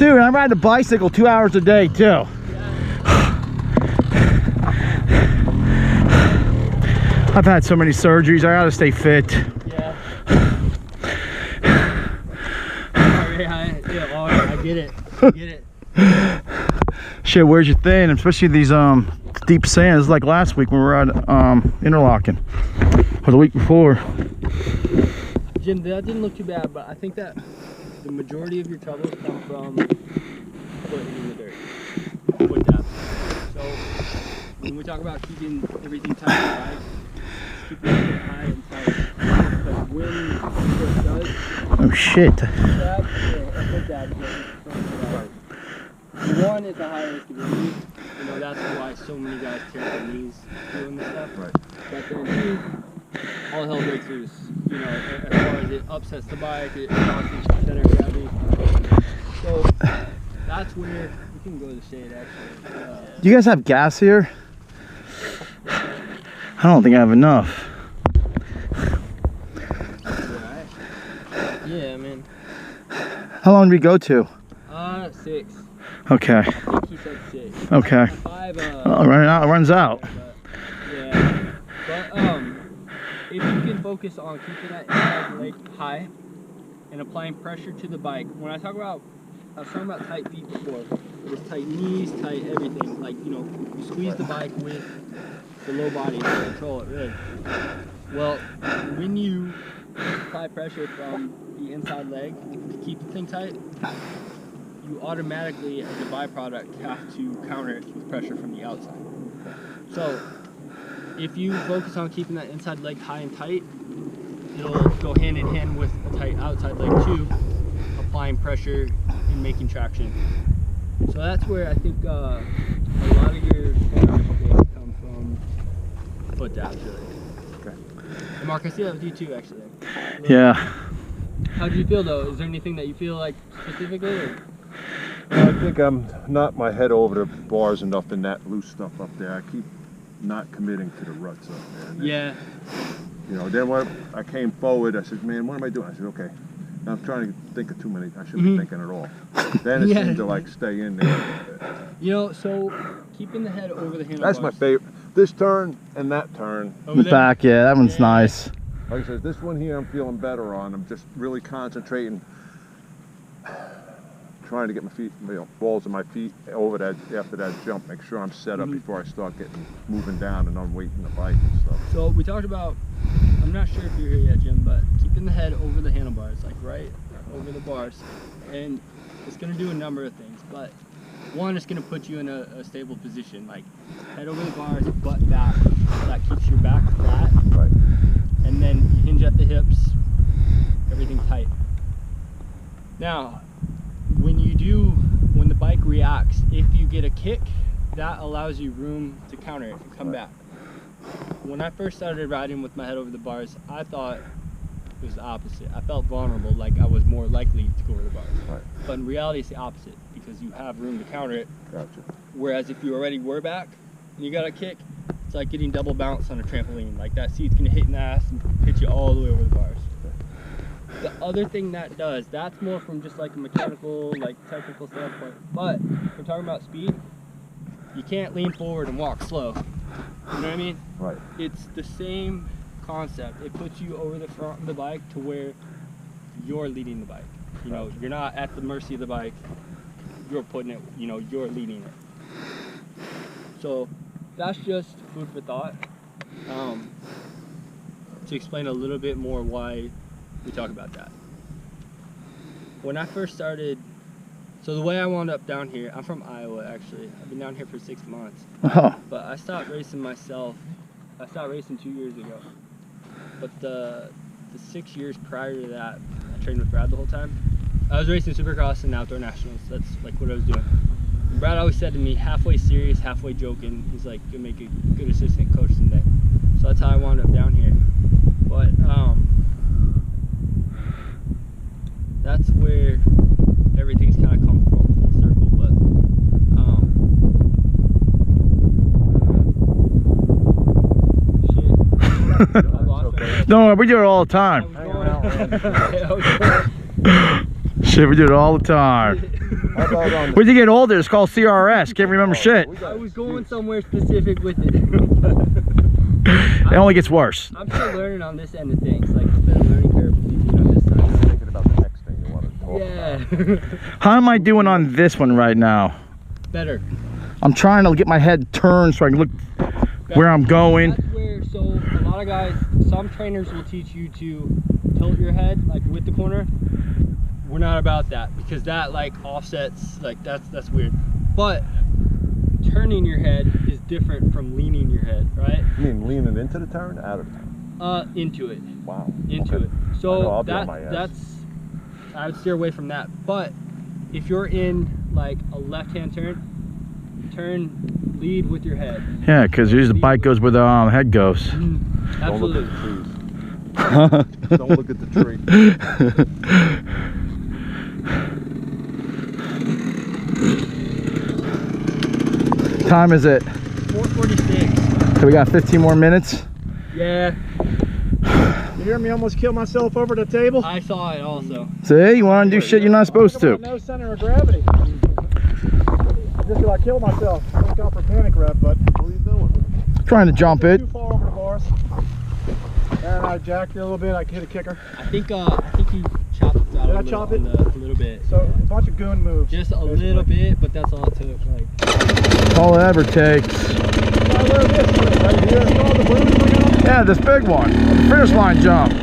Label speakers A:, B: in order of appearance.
A: Dude, I ride the bicycle 2 hours a day too. I've had so many surgeries, I gotta stay fit.
B: Yeah. I get it. I get it.
A: Shit, where's your thing? Especially these deep sands like last week when we were at Interlaken. Or the week before.
B: Jim, that didn't look too bad, but I think that the majority of your troubles come from putting in the dirt. Foot depth. So when we talk about keeping everything tight and right, keeping it high and tight. Because when it does,
A: Oh shit.
B: foot dab one is a high risk of injury. You know, that's why so many guys tear their knees doing this stuff.
C: Right.
B: But then two, all hell breaks loose. You know, as far as it upsets the bike, it knocks the center of gravity. So that's where we can go to the shade actually.
A: Do you guys have gas here? I don't think I have enough.
B: Yeah, man.
A: How long did we go to?
B: 6.
A: Okay.
B: I think he said 6.
A: Okay.
B: 5.
A: Oh, running out. It runs out.
B: But, yeah. But if you can focus on keeping that inside leg high and applying pressure to the bike. When I talk about, I was talking about tight feet before. There's tight knees, tight everything. Like, you know, you squeeze the bike with the low body to control it, really. Well, when you apply pressure from the inside leg to keep the thing tight, you automatically, as a byproduct, have to counter it with pressure from the outside. So, if you focus on keeping that inside leg high and tight, it'll go hand in hand with a tight outside leg too, applying pressure and making traction. So that's where I think a lot of your benefits come from foot dabs, really.
C: Okay.
B: And Mark, I see that with you too, actually.
A: Yeah.
B: How do you feel though? Is there anything that you feel like specifically? Or?
C: I think I'm not my head over the bars enough in that loose stuff up there. I keep not committing to the ruts up there. And then,
B: Yeah.
C: you know, then when I came forward, I said, man, what am I doing? I said, okay. Now I'm trying to think of too many. I shouldn't be thinking at all. Then it
B: Yeah.
C: seemed to like stay in there.
B: You know, so keeping the head over the handlebars.
C: That's my favorite. This turn and that turn.
B: Over
A: The
B: there?
A: back, yeah, that one's
B: Yeah.
A: nice.
C: Like I said, this one here I'm feeling better on. I'm just really concentrating, trying to get my feet, you know, balls of my feet over that after that jump. Make sure I'm set up before I start moving down and unweighting the bike and stuff.
B: So we talked about, I'm not sure if you're here yet, Jim, but keeping the head over the handlebars, like right over the bars. And it's going to do a number of things, but one, it's going to put you in a stable position, like head over the bars, butt back. That keeps your back flat.
C: Right.
B: And then you hinge at the hips, everything tight. Now, when the bike reacts, if you get a kick, that allows you room to counter it and come back. When I first started riding with my head over the bars, I thought it was the opposite. I felt vulnerable, like I was more likely to go over the bars.
C: Right.
B: But in reality, it's the opposite, because you have room to counter it.
C: Gotcha.
B: Whereas if you already were back and you got a kick, it's like getting double bounce on a trampoline. Like that seat's gonna hit in the ass and hit you all the way over the bars. The other thing that does, that's more from just like a mechanical, like technical standpoint. But if we're talking about speed, you can't lean forward and walk slow. You know what I mean?
C: Right.
B: It's the same concept. It puts you over the front of the bike to where you're leading the bike. You know, you're not at the mercy of the bike. You're putting it, you know, you're leading it. So that's just food for thought. To explain a little bit more why we talk about that. When I first started, so the way I wound up down here, I'm from Iowa actually. I've been down here for 6 months.
A: Oh,
B: But I stopped racing myself. I stopped racing 2 years ago. But the 6 years prior to that, I trained with Brad the whole time. I was racing Supercross and Outdoor Nationals. That's like what I was doing. And Brad always said to me, halfway serious, halfway joking. He's like, you'll make a good assistant coach someday. So that's how I wound up down here. But that's where everything's kind of come full circle. But shit. I lost
C: Okay.
B: my-
A: no, we do it all the time.
B: I was going-
A: Shit, we do it all the time.
C: How about on
A: When you get older, it's called CRS. Can't remember shit.
B: I was going somewhere specific with it.
A: It only gets worse.
B: I'm still learning on this end of things. Like, it's been a learning curve for me being on this side.
C: thinking about the next thing you want to talk about?
B: Yeah.
A: How am I doing on this one right now?
B: Better.
A: I'm trying to get my head turned so I can look where I'm going.
B: That's where, so a lot of guys, some trainers will teach you to tilt your head, like with the corner. We're not about that because that like offsets, like that's weird. But turning your head is different from leaning your head, right?
C: You mean leaning into the turn, out of the turn?
B: Into it.
C: Wow.
B: Into
C: Okay.
B: it.
C: I know,
B: So
C: I'll be on my ass.
B: that's, I would steer away from that. But if you're in like a left-hand turn, lead with your head.
A: Yeah, because usually the bike goes where the head goes.
C: Don't look
B: Absolutely.
C: at the trees. Don't look at the tree.
A: Time is it?
B: 4:46.
A: So we got 15 more minutes.
B: Yeah,
D: You hear me almost kill myself over the table?
B: I saw it also.
A: See, you want to do shit you're not supposed to.
D: No center of gravity. I just got killed myself. Thank God for panic rev, but
C: What are you doing?
A: Trying to jump it.
D: too far over the bars. And I jacked it a little bit. I hit a kicker.
B: I think he chopped it out
D: Did
B: a
D: I
B: little,
D: chop it?
B: a little bit.
D: So a bunch of goon moves.
B: Just a
D: basically.
B: little bit, but that's all it took. Like,
A: All it ever takes.
D: Where this is, right here. Saw the balloon bring up.
A: Yeah, this big one. The finish line jump.